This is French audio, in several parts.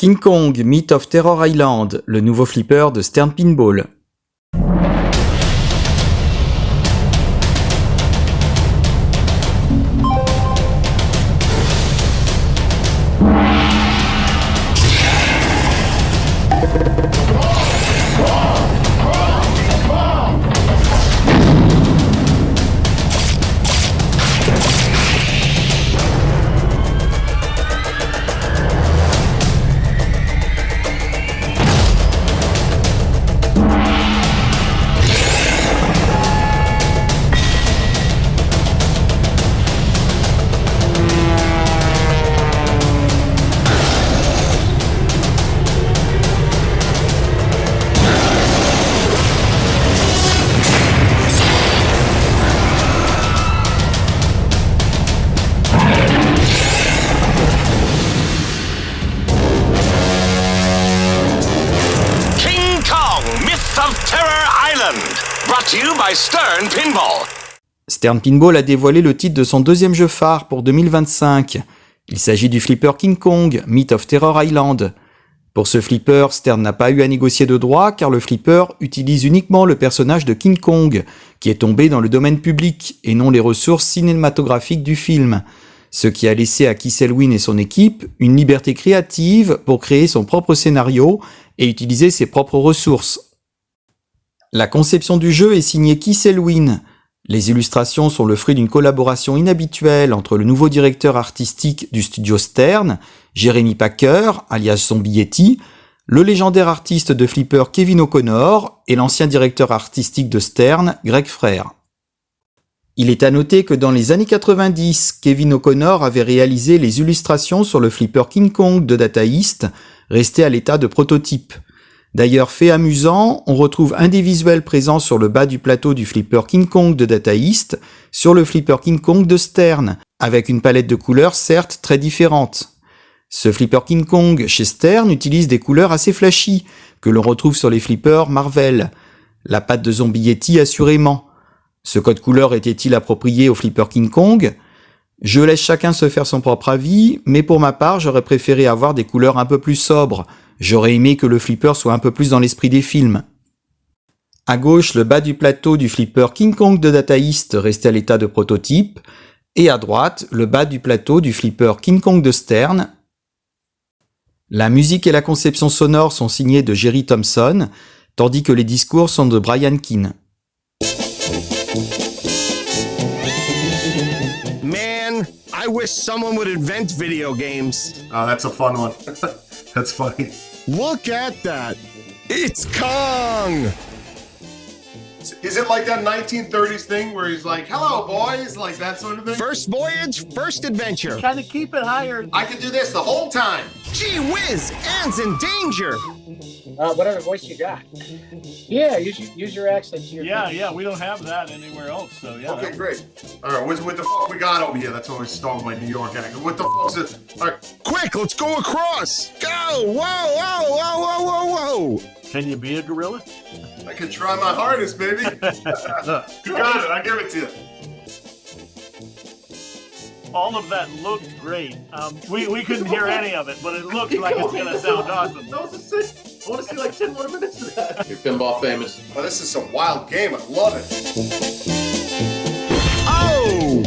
King Kong, Myth of Terror Island, le nouveau flipper de Stern Pinball. Brought to you by Stern Pinball. Stern Pinball a dévoilé le titre de son deuxième jeu phare pour 2025. Il s'agit du flipper King Kong, Myth of Terror Island. Pour ce flipper, Stern n'a pas eu à négocier de droits car le flipper utilise uniquement le personnage de King Kong, qui est tombé dans le domaine public et non les ressources cinématographiques du film. Ce qui a laissé à Keith Elwin et son équipe une liberté créative pour créer son propre scénario et utiliser ses propres ressources. La conception du jeu est signée Keith Elwin. Les illustrations sont le fruit d'une collaboration inhabituelle entre le nouveau directeur artistique du studio Stern, Jeremy Packer, alias Zombie Yeti, le légendaire artiste de flipper Kevin O'Connor et l'ancien directeur artistique de Stern, Greg Frère. Il est à noter que dans les années 90, Kevin O'Connor avait réalisé les illustrations sur le flipper King Kong de Data East, resté à l'état de prototype. D'ailleurs, fait amusant, on retrouve un des visuels présents sur le bas du plateau du flipper King Kong de Data East sur le flipper King Kong de Stern, avec une palette de couleurs certes très différente. Ce flipper King Kong chez Stern utilise des couleurs assez flashy, que l'on retrouve sur les flippers Marvel. La patte de Zombie Yeti assurément. Ce code couleur était-il approprié au flipper King Kong ? Je laisse chacun se faire son propre avis, mais pour ma part, j'aurais préféré avoir des couleurs un peu plus sobres. J'aurais aimé que le flipper soit un peu plus dans l'esprit des films. À gauche, le bas du plateau du flipper King Kong de Data East resté à l'état de prototype, et à droite, le bas du plateau du flipper King Kong de Stern. La musique et la conception sonore sont signées de Jerry Thompson, tandis que les discours sont de Brian Keane. Man, I wish someone would invent video games. Oh, that's a fun one. That's funny. Look at that. It's Kong. Is it like that 1930s thing where he's like, "Hello, boys," like that sort of thing? First voyage, first adventure. Trying to keep it higher. I can do this the whole time. Gee whiz, Anne's in danger. Whatever voice you got. Yeah, use your accent. Yeah, we don't have that anywhere else, so yeah. Okay, great. All right, what the fuck we got over here? That's always start with my New York accent. What the fuck's it? All right. Quick, let's go across. Go, whoa, whoa, whoa, whoa, whoa, whoa. Can you be a gorilla? I can try my hardest, baby. You got it. I give it to you. All of that looked great. We couldn't hear any of it, but it looked like it's going to sound awesome. That was a sick. I want to see like 10 more minutes of that. You're pinball famous. Oh, this is some wild game. I love it. Oh!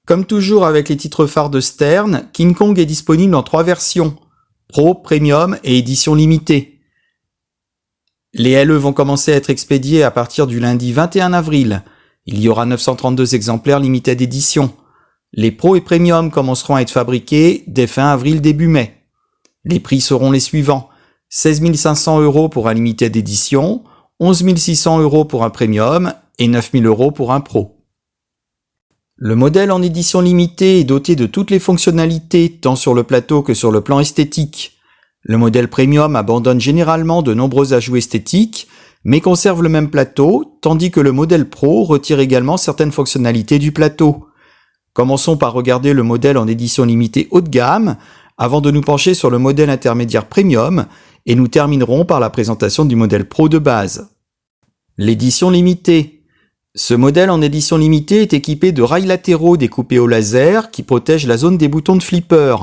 Comme toujours avec les titres phares de Stern, King Kong est disponible en 3 versions, Pro, Premium et édition limitée. Les LE vont commencer à être expédiés à partir du lundi 21 avril. Il y aura 932 exemplaires limited édition. Les Pro et Premium commenceront à être fabriqués dès fin avril début mai. Les prix seront les suivants. 16 500 € pour un limited édition, 11 600 € pour un Premium et 9 000 € pour un Pro. Le modèle en édition limitée est doté de toutes les fonctionnalités tant sur le plateau que sur le plan esthétique. Le modèle Premium abandonne généralement de nombreux ajouts esthétiques, mais conserve le même plateau, tandis que le modèle Pro retire également certaines fonctionnalités du plateau. Commençons par regarder le modèle en édition limitée haut de gamme, avant de nous pencher sur le modèle intermédiaire Premium, et nous terminerons par la présentation du modèle Pro de base. L'édition limitée. Ce modèle en édition limitée est équipé de rails latéraux découpés au laser qui protègent la zone des boutons de flipper.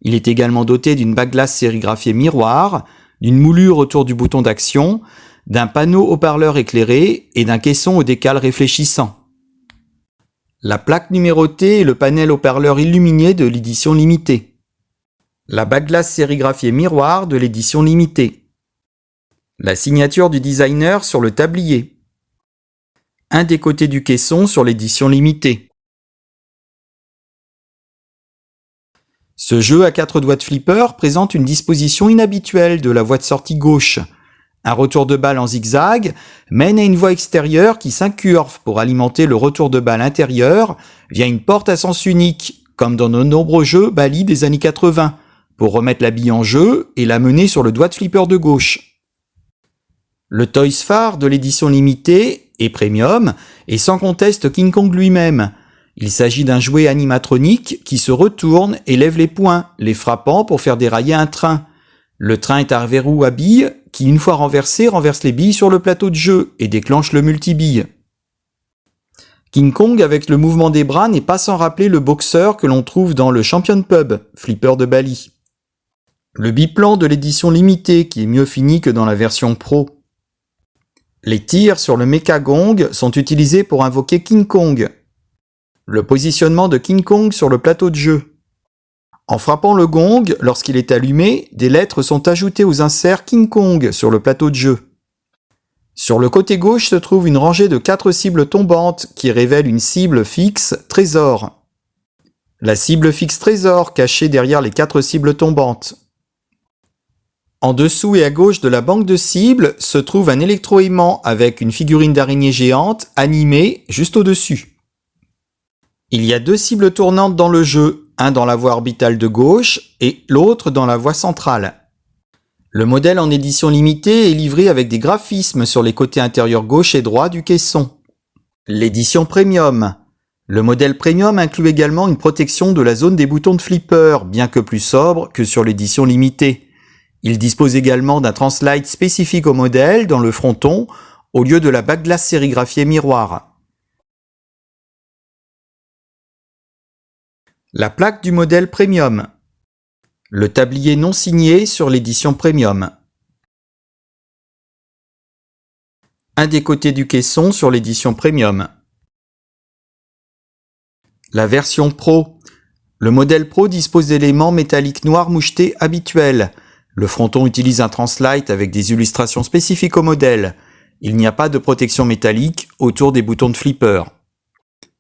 Il est également doté d'une backglass sérigraphiée miroir, d'une moulure autour du bouton d'action, d'un panneau haut-parleur éclairé et d'un caisson au décal réfléchissant. La plaque numérotée et le panel haut-parleur illuminé de l'édition limitée. La backglass sérigraphiée miroir de l'édition limitée. La signature du designer sur le tablier. Un des côtés du caisson sur l'édition limitée. Ce jeu à 4 doigts de flipper présente une disposition inhabituelle de la voie de sortie gauche. Un retour de balle en zigzag mène à une voie extérieure qui s'incurve pour alimenter le retour de balle intérieur via une porte à sens unique, comme dans nos nombreux jeux Bally des années 80, pour remettre la bille en jeu et la mener sur le doigt de flipper de gauche. Le Toys phare de l'édition limitée et premium est sans conteste King Kong lui-même. Il s'agit d'un jouet animatronique qui se retourne et lève les poings, les frappant pour faire dérailler un train. Le train est un verrou à billes qui, une fois renversé, renverse les billes sur le plateau de jeu et déclenche le multibille. King Kong avec le mouvement des bras n'est pas sans rappeler le boxeur que l'on trouve dans le Champion Pub, flipper de Bally. Le biplan de l'édition limitée qui est mieux fini que dans la version Pro. Les tirs sur le Mecha Gong sont utilisés pour invoquer King Kong. Le positionnement de King Kong sur le plateau de jeu. En frappant le gong, lorsqu'il est allumé, des lettres sont ajoutées aux inserts King Kong sur le plateau de jeu. Sur le côté gauche se trouve une rangée de 4 cibles tombantes qui révèlent une cible fixe trésor. La cible fixe trésor cachée derrière les 4 cibles tombantes. En dessous et à gauche de la banque de cibles se trouve un électroaimant avec une figurine d'araignée géante animée juste au-dessus. Il y a 2 cibles tournantes dans le jeu, un dans la voie orbitale de gauche et l'autre dans la voie centrale. Le modèle en édition limitée est livré avec des graphismes sur les côtés intérieurs gauche et droit du caisson. L'édition premium. Le modèle premium inclut également une protection de la zone des boutons de flipper, bien que plus sobre que sur l'édition limitée. Il dispose également d'un translite spécifique au modèle dans le fronton, au lieu de la backglass sérigraphiée miroir. La plaque du modèle premium. Le tablier non signé sur l'édition premium. Un des côtés du caisson sur l'édition premium. La version Pro. Le modèle Pro dispose d'éléments métalliques noirs mouchetés habituels. Le fronton utilise un translite avec des illustrations spécifiques au modèle. Il n'y a pas de protection métallique autour des boutons de flipper.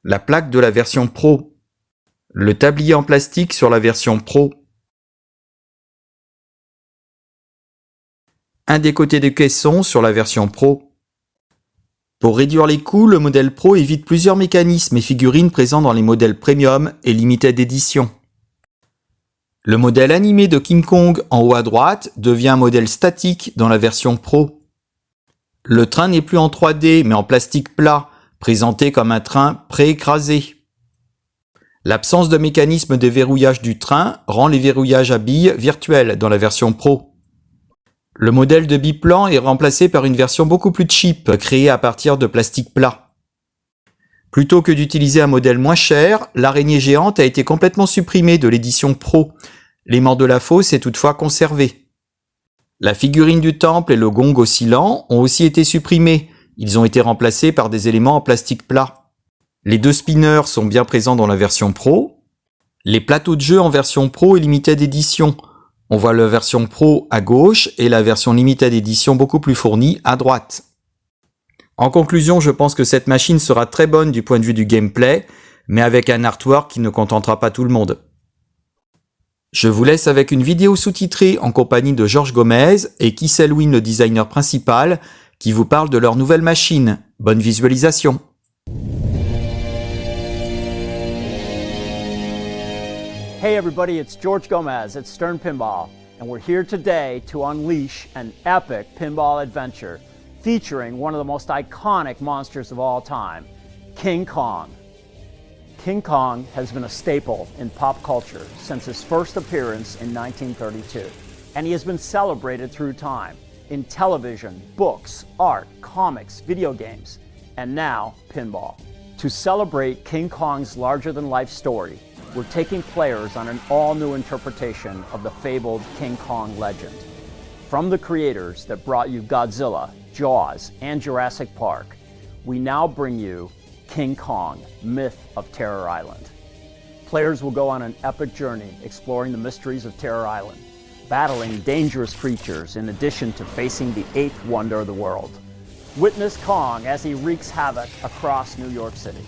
La plaque de la version Pro. Le tablier en plastique sur la version Pro. Un des côtés du caisson sur la version Pro. Pour réduire les coûts, le modèle Pro évite plusieurs mécanismes et figurines présents dans les modèles Premium et Limited Edition. Le modèle animé de King Kong en haut à droite devient un modèle statique dans la version Pro. Le train n'est plus en 3D mais en plastique plat, présenté comme un train pré-écrasé. L'absence de mécanisme de verrouillage du train rend les verrouillages à billes virtuels dans la version Pro. Le modèle de biplan est remplacé par une version beaucoup plus cheap, créée à partir de plastique plat. Plutôt que d'utiliser un modèle moins cher, l'araignée géante a été complètement supprimée de l'édition Pro. L'aimant de la fosse est toutefois conservé. La figurine du temple et le gong oscillant ont aussi été supprimés. Ils ont été remplacés par des éléments en plastique plat. Les 2 spinners sont bien présents dans la version Pro. Les plateaux de jeu en version Pro et Limited Edition. On voit la version Pro à gauche et la version Limited Edition beaucoup plus fournie à droite. En conclusion, je pense que cette machine sera très bonne du point de vue du gameplay, mais avec un artwork qui ne contentera pas tout le monde. Je vous laisse avec une vidéo sous-titrée en compagnie de Georges Gomez et Keith Elwin, le designer principal, qui vous parle de leur nouvelle machine. Bonne visualisation. Hey everybody, it's George Gomez at Stern Pinball, and we're here today to unleash an epic pinball adventure featuring one of the most iconic monsters of all time, King Kong. King Kong has been a staple in pop culture since his first appearance in 1932, and he has been celebrated through time in television, books, art, comics, video games. and now pinball. To celebrate King Kong's larger-than-life story, we're taking players on an all-new interpretation of the fabled King Kong legend. From the creators that brought you Godzilla, Jaws, and Jurassic Park, we now bring you King Kong, Myth of Terror Island. Players will go on an epic journey exploring the mysteries of Terror Island, battling dangerous creatures in addition to facing the eighth wonder of the world. Witness Kong as he wreaks havoc across New York City.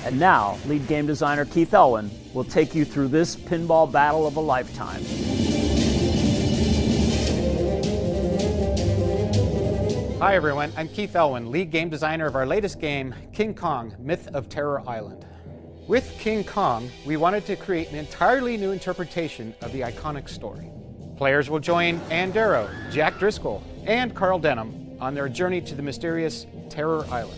And now, lead game designer Keith Elwin will take you through this pinball battle of a lifetime. Hi everyone, I'm Keith Elwin, lead game designer of our latest game, King Kong, Myth of Terror Island. With King Kong, we wanted to create an entirely new interpretation of the iconic story. Players will join Ann Darrow, Jack Driscoll, and Carl Denham on their journey to the mysterious Terror Island.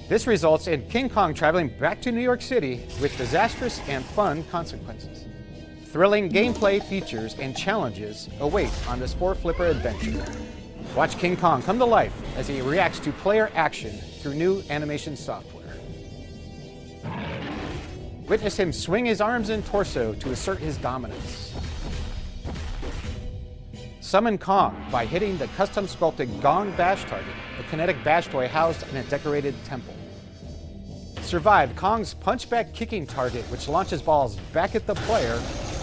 This results in King Kong traveling back to New York City with disastrous and fun consequences. Thrilling gameplay features and challenges await on this four-flipper adventure. Watch King Kong come to life as he reacts to player action through new animation software. Witness him swing his arms and torso to assert his dominance. Summon Kong by hitting the custom-sculpted Gong Bash target, a kinetic bash toy housed in a decorated temple. Survive Kong's punchback kicking target, which launches balls back at the player,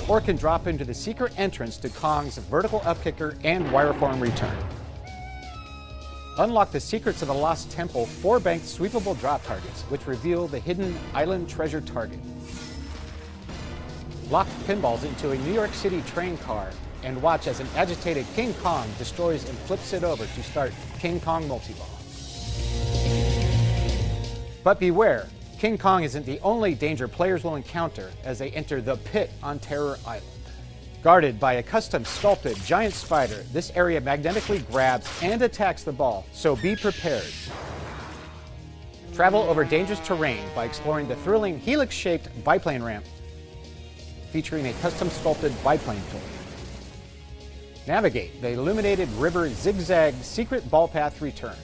or can drop into the secret entrance to Kong's vertical upkicker and wireform return. Unlock the Secrets of the Lost Temple 4-banked sweepable drop targets, which reveal the hidden island treasure target. Lock pinballs into a New York City train car and watch as an agitated King Kong destroys and flips it over to start King Kong Multiball. But beware, King Kong isn't the only danger players will encounter as they enter the pit on Terror Island. Guarded by a custom-sculpted giant spider, this area magnetically grabs and attacks the ball, so be prepared. Travel over dangerous terrain by exploring the thrilling helix-shaped biplane ramp, featuring a custom-sculpted biplane toy. Navigate the illuminated river zigzag secret ball path return.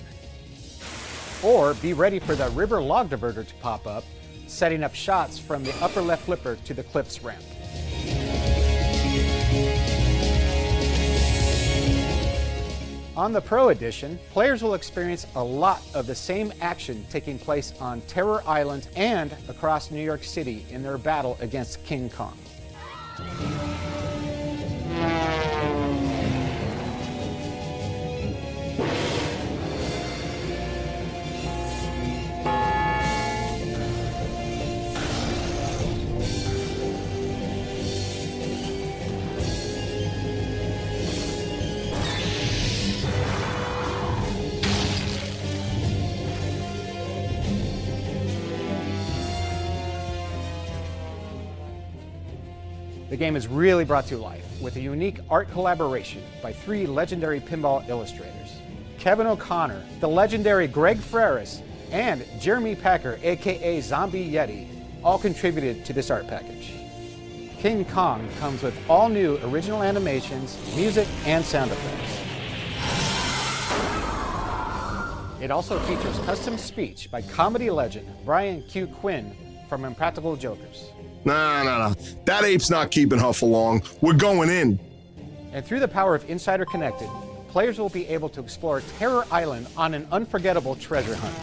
Or be ready for the river log diverter to pop up, setting up shots from the upper left flipper to the cliffs ramp. On the Pro Edition, players will experience a lot of the same action taking place on Terror Island and across New York City in their battle against King Kong. The game is really brought to life with a unique art collaboration by 3 legendary pinball illustrators. Kevin O'Connor, the legendary Greg Freris, and Jeremy Packer, aka Zombie Yeti, all contributed to this art package. King Kong comes with all new original animations, music, and sound effects. It also features custom speech by comedy legend Brian Q. Quinn from Impractical Jokers. No. That ape's not keeping Huff along. We're going in. And through the power of Insider Connected, players will be able to explore Terror Island on an unforgettable treasure hunt.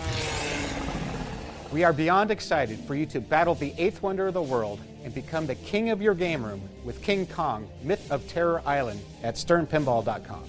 We are beyond excited for you to battle the eighth wonder of the world and become the king of your game room with King Kong, Myth of Terror Island at sternpinball.com.